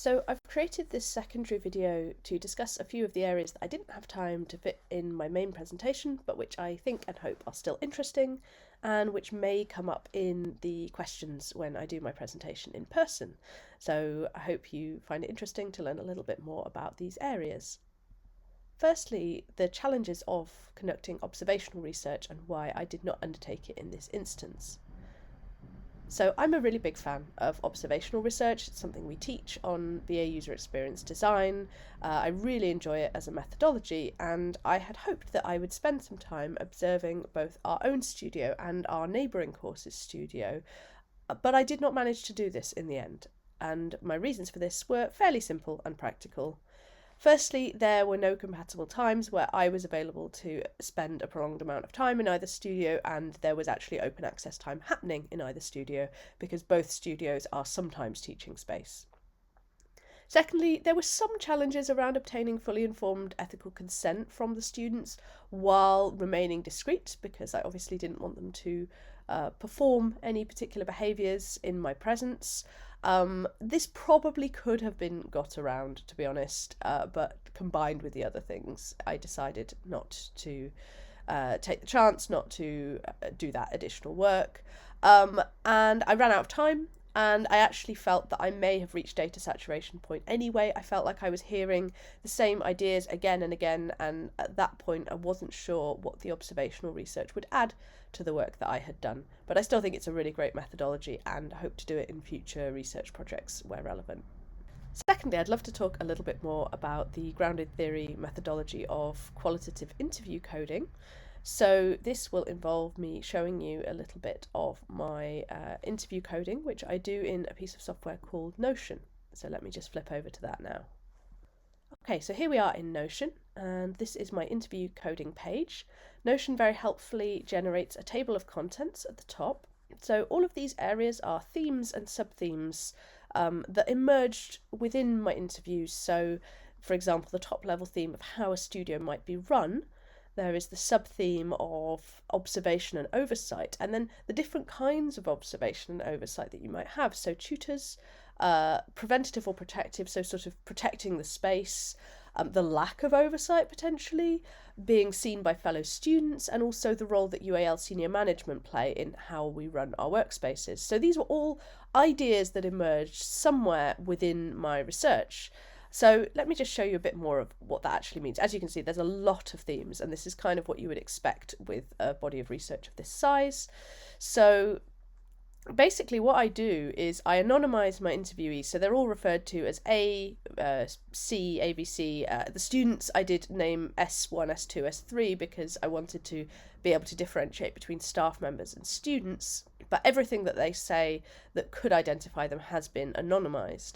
So I've created this secondary video to discuss a few of the areas that I didn't have time to fit in my main presentation, but which I think and hope are still interesting, and which may come up in the questions when I do my presentation in person. So I hope you find it interesting to learn a little bit more about these areas. Firstly, the challenges of conducting observational research and why I did not undertake it in this instance. So I'm a really big fan of observational research. It's something we teach on BA User Experience Design. I really enjoy it as a methodology, and I had hoped that I would spend some time observing both our own studio and our neighbouring course's studio, but I did not manage to do this in the end, and my reasons for this were fairly simple and practical. Firstly, there were no compatible times where I was available to spend a prolonged amount of time in either studio, and there was actually open access time happening in either studio because both studios are sometimes teaching space. Secondly, there were some challenges around obtaining fully informed ethical consent from the students while remaining discreet, because I obviously didn't want them to perform any particular behaviours in my presence. This probably could have been got around, to be honest, but combined with the other things, I decided not to take the chance, not to do that additional work. And I ran out of time, and I actually felt that I may have reached data saturation point anyway. I felt like I was hearing the same ideas again and again, and at that point I wasn't sure what the observational research would add to the work that I had done. But I still think it's a really great methodology, and I hope to do it in future research projects where relevant. Secondly, I'd love to talk a little bit more about the grounded theory methodology of qualitative interview coding. So this will involve me showing you a little bit of my interview coding, which I do in a piece of software called Notion. So let me just flip over to that now. Okay, so here we are in Notion, and this is my interview coding page. Notion very helpfully generates a table of contents at the top. So all of these areas are themes and sub-themes that emerged within my interviews. So, for example, the top level theme of how a studio might be run. There is the sub-theme of observation and oversight, and then the different kinds of observation and oversight that you might have. So tutors, preventative or protective, so sort of protecting the space, the lack of oversight potentially, being seen by fellow students, and also the role that UAL senior management play in how we run our workspaces. So these were all ideas that emerged somewhere within my research. So let me just show you a bit more of what that actually means. As you can see, there's a lot of themes, and this is kind of what you would expect with a body of research of this size. So basically what I do is I anonymise my interviewees, so they're all referred to as A, C, ABC. The students I did name S1, S2, S3 because I wanted to be able to differentiate between staff members and students, but everything that they say that could identify them has been anonymised.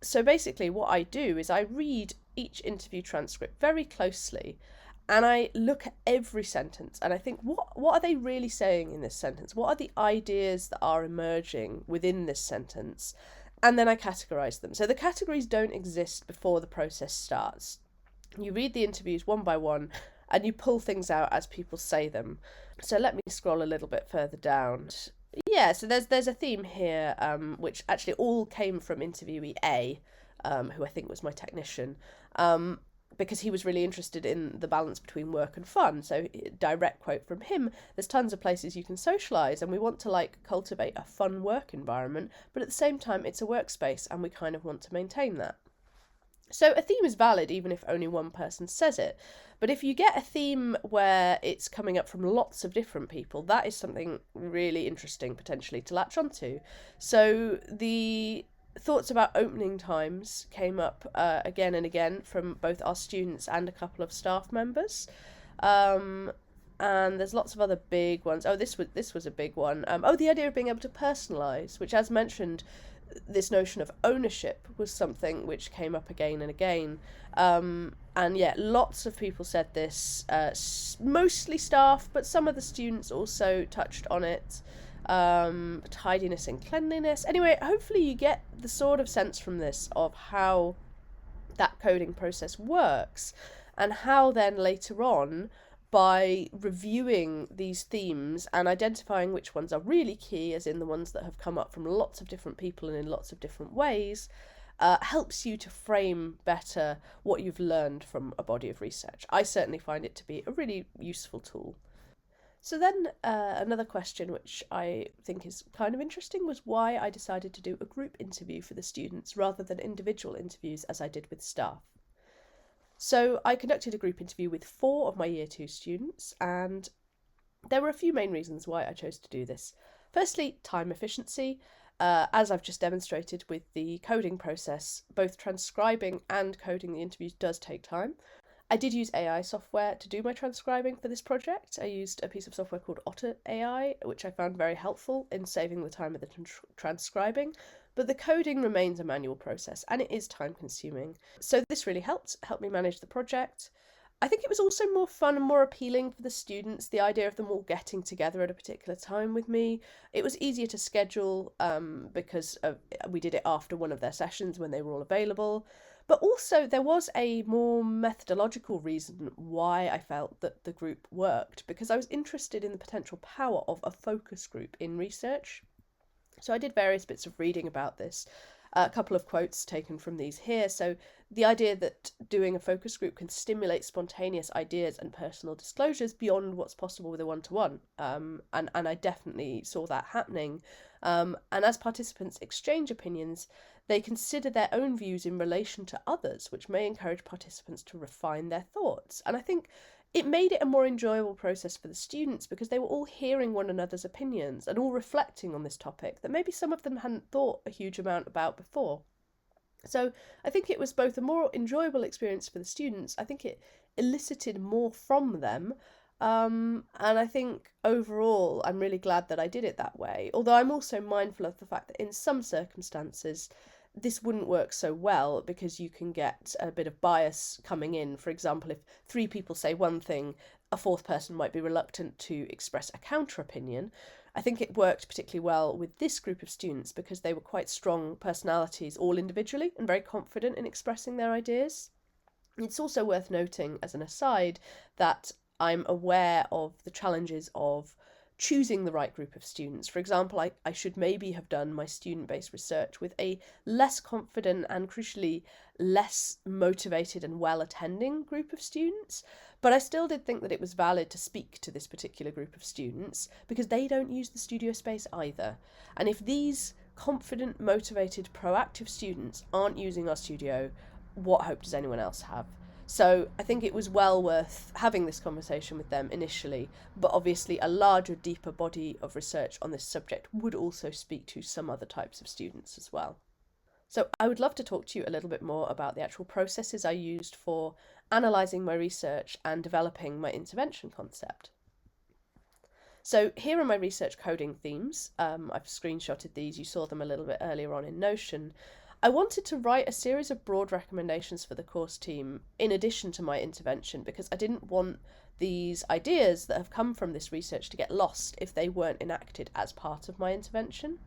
So basically what I do is I read each interview transcript very closely, and I look at every sentence and I think, what are they really saying in this sentence? What are the ideas that are emerging within this sentence? And then I categorise them. So the categories don't exist before the process starts. You read the interviews one by one and you pull things out as people say them. So let me scroll a little bit further down. Yeah, so there's a theme here, which actually all came from interviewee A, who I think was my technician, because he was really interested in the balance between work and fun. So direct quote from him, there's tons of places you can socialise, and we want to cultivate a fun work environment, but at the same time it's a workspace and we kind of want to maintain that. So a theme is valid even if only one person says it. But if you get a theme where it's coming up from lots of different people, that is something really interesting potentially to latch onto. So the thoughts about opening times came up again and again from both our students and a couple of staff members. And there's lots of other big ones. Oh, this was a big one. The idea of being able to personalise, which, as mentioned, this notion of ownership was something which came up again and again. And yeah, lots of people said this, mostly staff, but some of the students also touched on it. Tidiness and cleanliness. Anyway, hopefully you get the sort of sense from this of how that coding process works, and how then later on, by reviewing these themes and identifying which ones are really key, as in the ones that have come up from lots of different people and in lots of different ways, helps you to frame better what you've learned from a body of research. I certainly find it to be a really useful tool. So then another question which I think is kind of interesting was why I decided to do a group interview for the students rather than individual interviews as I did with staff. So I conducted a group interview with 4 of my Year 2 students, and there were a few main reasons why I chose to do this. Firstly, time efficiency. As I've just demonstrated with the coding process, both transcribing and coding the interviews does take time. I did use AI software to do my transcribing for this project. I used a piece of software called Otter AI, which I found very helpful in saving the time of the transcribing, but the coding remains a manual process and it is time consuming. So this really helped me manage the project. I think it was also more fun and more appealing for the students, the idea of them all getting together at a particular time with me. It was easier to schedule because we did it after one of their sessions when they were all available. But also there was a more methodological reason why I felt that the group worked, because I was interested in the potential power of a focus group in research. So I did various bits of reading about this, a couple of quotes taken from these here. So the idea that doing a focus group can stimulate spontaneous ideas and personal disclosures beyond what's possible with a one-to-one. And I definitely saw that happening. And as participants exchange opinions, they consider their own views in relation to others, which may encourage participants to refine their thoughts. And I think it made it a more enjoyable process for the students because they were all hearing one another's opinions and all reflecting on this topic that maybe some of them hadn't thought a huge amount about before. So I think it was both a more enjoyable experience for the students. I think it elicited more from them. And I think overall, I'm really glad that I did it that way. Although I'm also mindful of the fact that in some circumstances, this wouldn't work so well because you can get a bit of bias coming in. For example, if 3 people say one thing, a 4th person might be reluctant to express a counter opinion. I think it worked particularly well with this group of students because they were quite strong personalities all individually and very confident in expressing their ideas. It's also worth noting, as an aside, that I'm aware of the challenges of choosing the right group of students. For example, I should maybe have done my student-based research with a less confident and crucially less motivated and well-attending group of students, but I still did think that it was valid to speak to this particular group of students because they don't use the studio space either. And if these confident, motivated, proactive students aren't using our studio, what hope does anyone else have? So I think it was well worth having this conversation with them initially, but obviously a larger, deeper body of research on this subject would also speak to some other types of students as well. So I would love to talk to you a little bit more about the actual processes I used for analysing my research and developing my intervention concept. So here are my research coding themes. I've screenshotted these, you saw them a little bit earlier on in Notion. I wanted to write a series of broad recommendations for the course team in addition to my intervention because I didn't want these ideas that have come from this research to get lost if they weren't enacted as part of my intervention.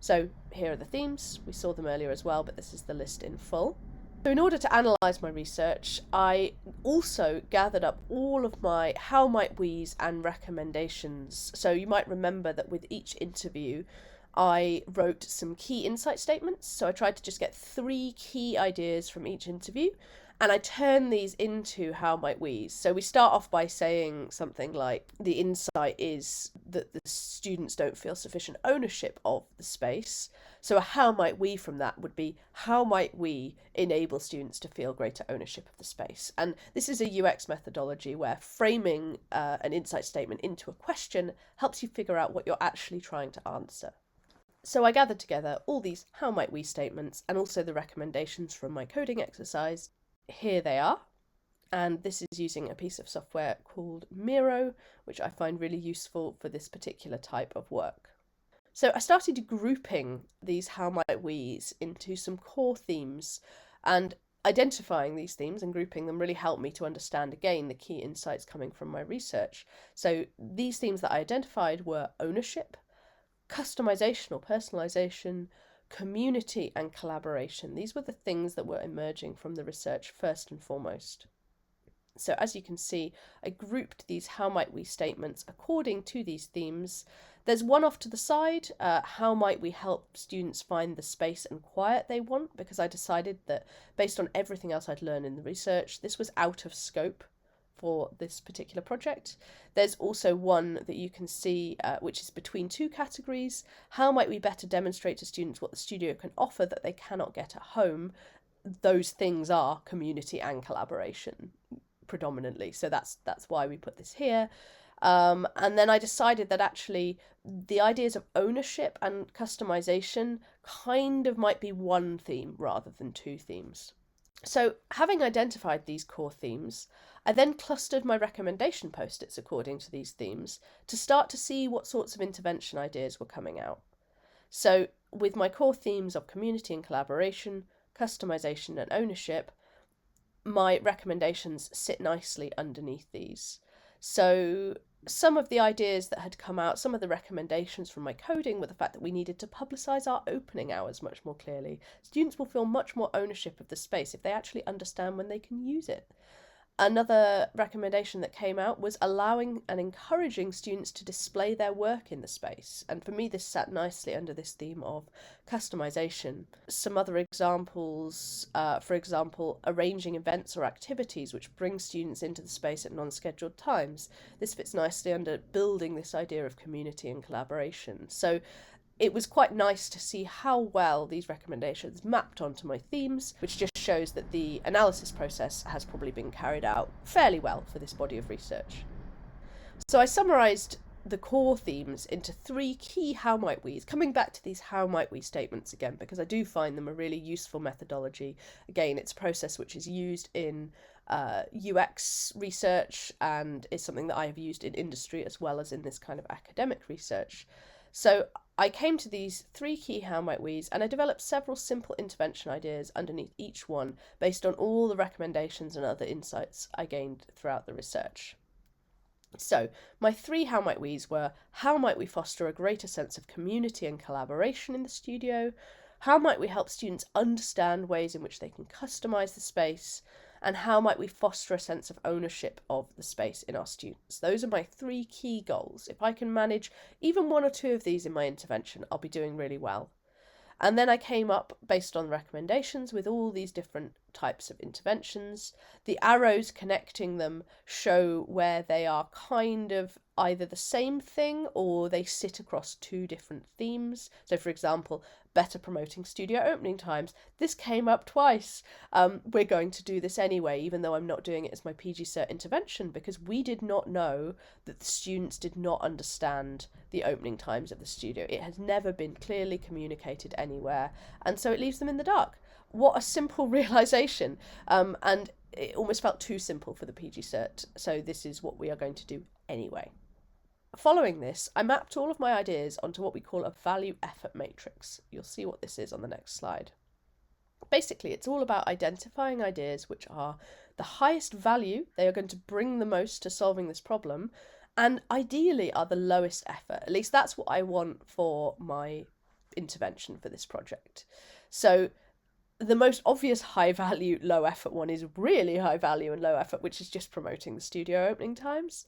So here are the themes. We saw them earlier as well, but this is the list in full. So in order to analyse my research, I also gathered up all of my how might we's and recommendations. So you might remember that with each interview, I wrote some key insight statements. So I tried to just get 3 key ideas from each interview and I turn these into how might we's. So we start off by saying something like the insight is that the students don't feel sufficient ownership of the space. So a how might we from that would be how might we enable students to feel greater ownership of the space? And this is a UX methodology where framing an insight statement into a question helps you figure out what you're actually trying to answer. So I gathered together all these how might we statements and also the recommendations from my coding exercise. Here they are, and this is using a piece of software called Miro, which I find really useful for this particular type of work. So I started grouping these how might we's into some core themes, and identifying these themes and grouping them really helped me to understand again the key insights coming from my research. So these themes that I identified were ownership, customization or personalization, community and collaboration. These were the things that were emerging from the research first and foremost. So as you can see, I grouped these how might we statements according to these themes. There's one off to the side, how might we help students find the space and quiet they want, because I decided that based on everything else I'd learned in the research, this was out of scope for this particular project. There's also one that you can see which is between two categories. How might we better demonstrate to students what the studio can offer that they cannot get at home? Those things are community and collaboration predominantly, so that's why we put this here. And then I decided that actually the ideas of ownership and customization kind of might be one theme rather than two themes. So, having identified these core themes, I then clustered my recommendation post-its according to these themes to start to see what sorts of intervention ideas were coming out. So, with my core themes of community and collaboration, customization and ownership, my recommendations sit nicely underneath these. So some of the ideas that had come out, some of the recommendations from my coding were the fact that we needed to publicise our opening hours much more clearly. Students will feel much more ownership of the space if they actually understand when they can use it. Another recommendation that came out was allowing and encouraging students to display their work in the space. And for me, this sat nicely under this theme of customization. Some other examples, for example, arranging events or activities which bring students into the space at non-scheduled times. This fits nicely under building this idea of community and collaboration. So it was quite nice to see how well these recommendations mapped onto my themes, which just shows that the analysis process has probably been carried out fairly well for this body of research. So I summarised the core themes into three key how might we's, coming back to these how might we statements again, because I do find them a really useful methodology. Again, it's a process which is used in UX research and is something that I have used in industry as well as in this kind of academic research. So I came to these three key how might we's and I developed several simple intervention ideas underneath each one based on all the recommendations and other insights I gained throughout the research. So my three how might we's were: how might we foster a greater sense of community and collaboration in the studio? How might we help students understand ways in which they can customise the space? And how might we foster a sense of ownership of the space in our students? Those are my three key goals. If I can manage even one or two of these in my intervention, I'll be doing really well. And then I came up, based on recommendations, with all these different types of interventions. The arrows connecting them show where they are kind of either the same thing or they sit across two different themes. So, for example, better promoting studio opening times. This came up twice. We're going to do this anyway, even though I'm not doing it as my PG Cert intervention, because we did not know that the students did not understand the opening times of the studio. It has never been clearly communicated anywhere, and so it leaves them in the dark. What a simple realisation, and it almost felt too simple for the PG Cert, so this is what we are going to do anyway. Following this, I mapped all of my ideas onto what we call a value effort matrix. You'll see what this is on the next slide. Basically, it's all about identifying ideas which are the highest value, they are going to bring the most to solving this problem, and ideally are the lowest effort. At least that's what I want for my intervention for this project. So the most obvious high value, low effort one is really high value and low effort, which is just promoting the studio opening times.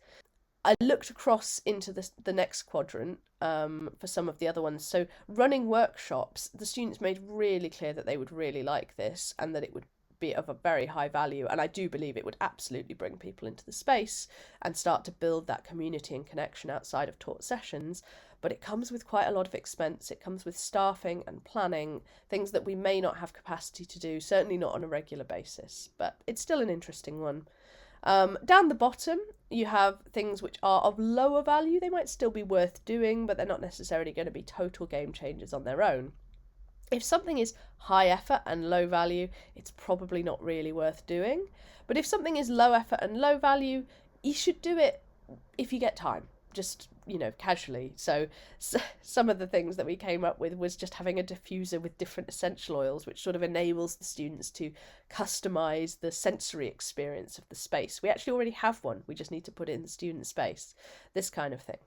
I looked across into the next quadrant for some of the other ones. So running workshops, the students made really clear that they would really like this and that it would be of a very high value. And I do believe it would absolutely bring people into the space and start to build that community and connection outside of taught sessions. But it comes with quite a lot of expense. It comes with staffing and planning, things that we may not have capacity to do, certainly not on a regular basis. But it's still an interesting one. Down the bottom, you have things which are of lower value. They might still be worth doing, but they're not necessarily going to be total game changers on their own. If something is high effort and low value, it's probably not really worth doing. But if something is low effort and low value, you should do it if you get time, just, casually. So some of the things that we came up with was just having a diffuser with different essential oils, which sort of enables the students to customize the sensory experience of the space. We actually already have one. We just need to put it in the student space, this kind of thing.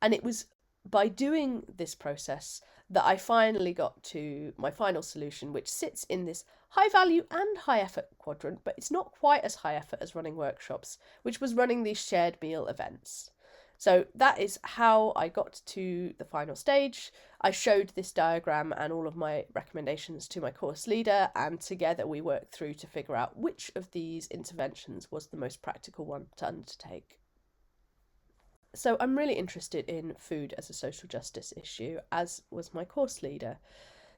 And it was by doing this process that I finally got to my final solution, which sits in this high value and high effort quadrant, but it's not quite as high effort as running workshops, which was running these shared meal events. So that is how I got to the final stage. I showed this diagram and all of my recommendations to my course leader, and together we worked through to figure out which of these interventions was the most practical one to undertake. So I'm really interested in food as a social justice issue, as was my course leader.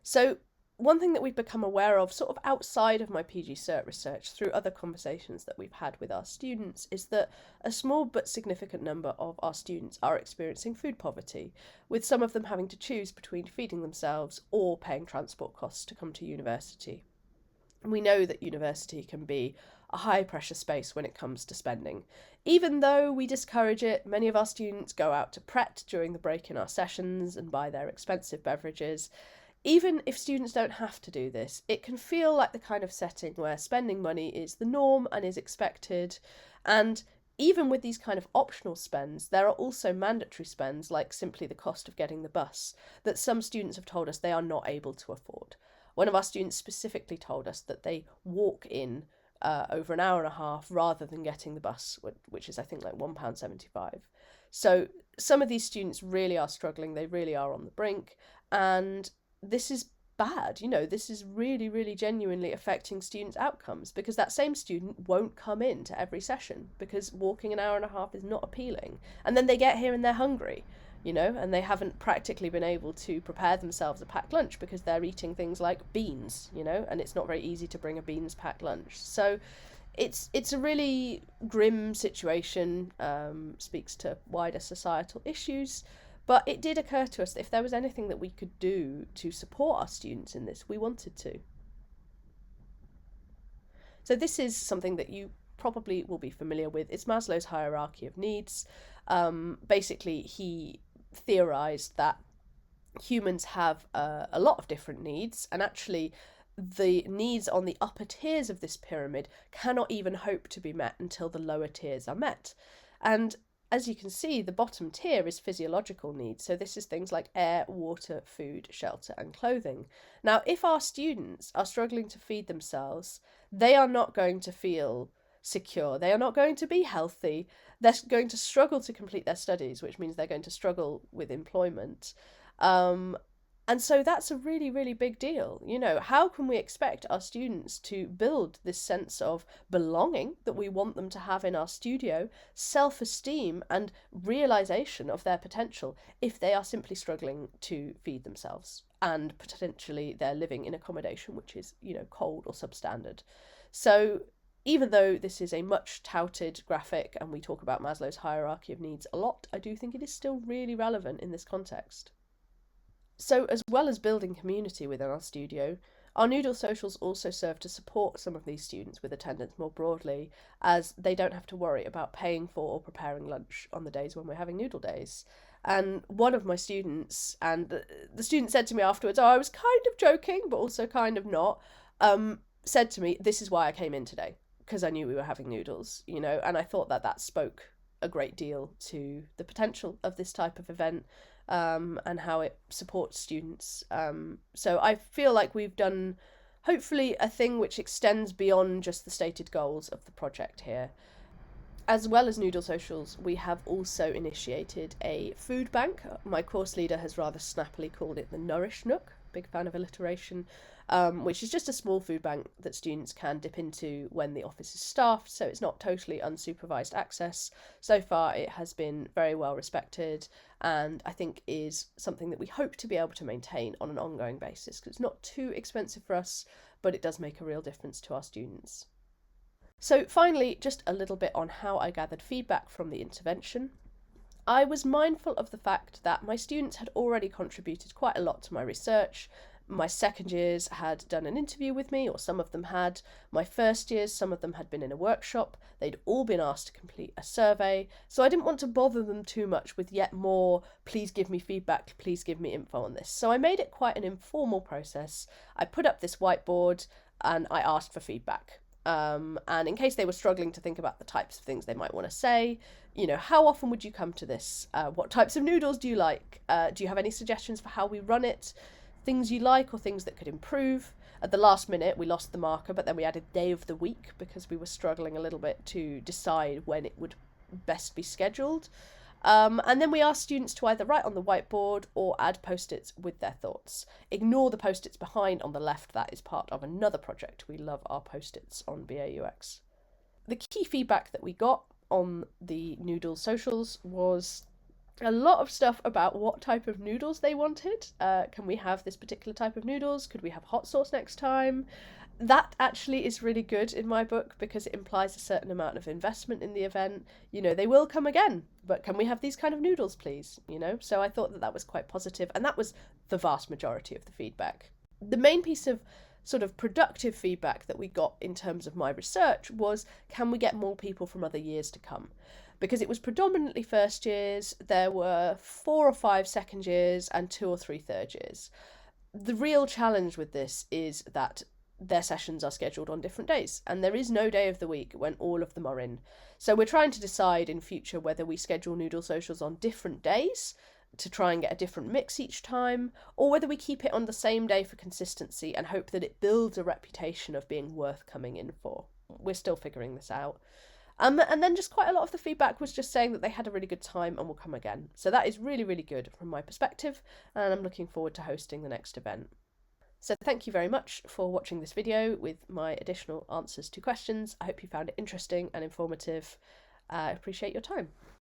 So one thing that we've become aware of sort of outside of my PG Cert research through other conversations that we've had with our students is that a small but significant number of our students are experiencing food poverty, with some of them having to choose between feeding themselves or paying transport costs to come to university. We know that university can be a high pressure space when it comes to spending. Even though we discourage it, many of our students go out to Pret during the break in our sessions and buy their expensive beverages. Even if students don't have to do this, it can feel like the kind of setting where spending money is the norm and is expected. And even with these kind of optional spends, there are also mandatory spends, like simply the cost of getting the bus, that some students have told us they are not able to afford. One of our students specifically told us that they walk in over an hour and a half rather than getting the bus, which is I think like £1.75. So some of these students really are struggling, they really are on the brink, and this is bad. This is really, really genuinely affecting students' outcomes, because that same student won't come in to every session because walking an hour and a half is not appealing. And then they get here and they're hungry, and they haven't practically been able to prepare themselves a packed lunch because they're eating things like beans, and it's not very easy to bring a beans packed lunch. So it's a really grim situation, speaks to wider societal issues. But it did occur to us that if there was anything that we could do to support our students in this, we wanted to. So this is something that you probably will be familiar with. It's Maslow's hierarchy of needs. Basically, he theorized that humans have a lot of different needs, and actually the needs on the upper tiers of this pyramid cannot even hope to be met until the lower tiers are met. And as you can see, the bottom tier is physiological needs. So this is things like air, water, food, shelter, and clothing. Now, if our students are struggling to feed themselves, they are not going to feel secure. They are not going to be healthy. They're going to struggle to complete their studies, which means they're going to struggle with employment. And so that's a really, really big deal. How can we expect our students to build this sense of belonging that we want them to have in our studio, self-esteem and realization of their potential, if they are simply struggling to feed themselves and potentially they're living in accommodation which is, cold or substandard? So even though this is a much touted graphic and we talk about Maslow's hierarchy of needs a lot, I do think it is still really relevant in this context. So as well as building community within our studio, our Noodle socials also serve to support some of these students with attendance more broadly, as they don't have to worry about paying for or preparing lunch on the days when we're having Noodle days. And one of my students, and the student said to me afterwards, I was kind of joking, but also kind of not, said to me, this is why I came in today, because I knew we were having noodles, and I thought that spoke a great deal to the potential of this type of event, and how it supports students. So I feel like we've done, hopefully, a thing which extends beyond just the stated goals of the project here. As well as Noodle Socials, we have also initiated a food bank. My course leader has rather snappily called it the Nourish Nook, big fan of alliteration, which is just a small food bank that students can dip into when the office is staffed, so it's not totally unsupervised access. So far it has been very well respected, and I think is something that we hope to be able to maintain on an ongoing basis, because it's not too expensive for us, but it does make a real difference to our students. So finally, just a little bit on how I gathered feedback from the intervention. I was mindful of the fact that my students had already contributed quite a lot to my research. My second years had done an interview with me, or some of them had. My first years, some of them had been in a workshop. They'd all been asked to complete a survey. So I didn't want to bother them too much with yet more, please give me feedback, please give me info on this. So I made it quite an informal process. I put up this whiteboard and I asked for feedback. And in case they were struggling to think about the types of things they might want to say, how often would you come to this? What types of noodles do you like? Do you have any suggestions for how we run it? Things you like or things that could improve? At the last minute, we lost the marker, but then we added day of the week because we were struggling a little bit to decide when it would best be scheduled. And then we asked students to either write on the whiteboard or add post-its with their thoughts. Ignore the post-its behind on the left, that is part of another project. We love our post-its on BAUX. The key feedback that we got on the Noodle socials was a lot of stuff about what type of noodles they wanted. Can we have this particular type of noodles? Could we have hot sauce next time? That actually is really good in my book because it implies a certain amount of investment in the event. You know, they will come again, but can we have these kind of noodles, please? You know, so I thought that was quite positive, and that was the vast majority of the feedback. The main piece of sort of productive feedback that we got in terms of my research was, can we get more people from other years to come? Because it was predominantly first years, there were 4 or 5 second years and 2 or 3 third years. The real challenge with this is that their sessions are scheduled on different days, and there is no day of the week when all of them are in. So we're trying to decide in future whether we schedule Noodle socials on different days to try and get a different mix each time, or whether we keep it on the same day for consistency and hope that it builds a reputation of being worth coming in for. We're still figuring this out. And then just quite a lot of the feedback was just saying that they had a really good time and will come again. So that is really, really good from my perspective, and I'm looking forward to hosting the next event. So thank you very much for watching this video with my additional answers to questions. I hope you found it interesting and informative. I appreciate your time.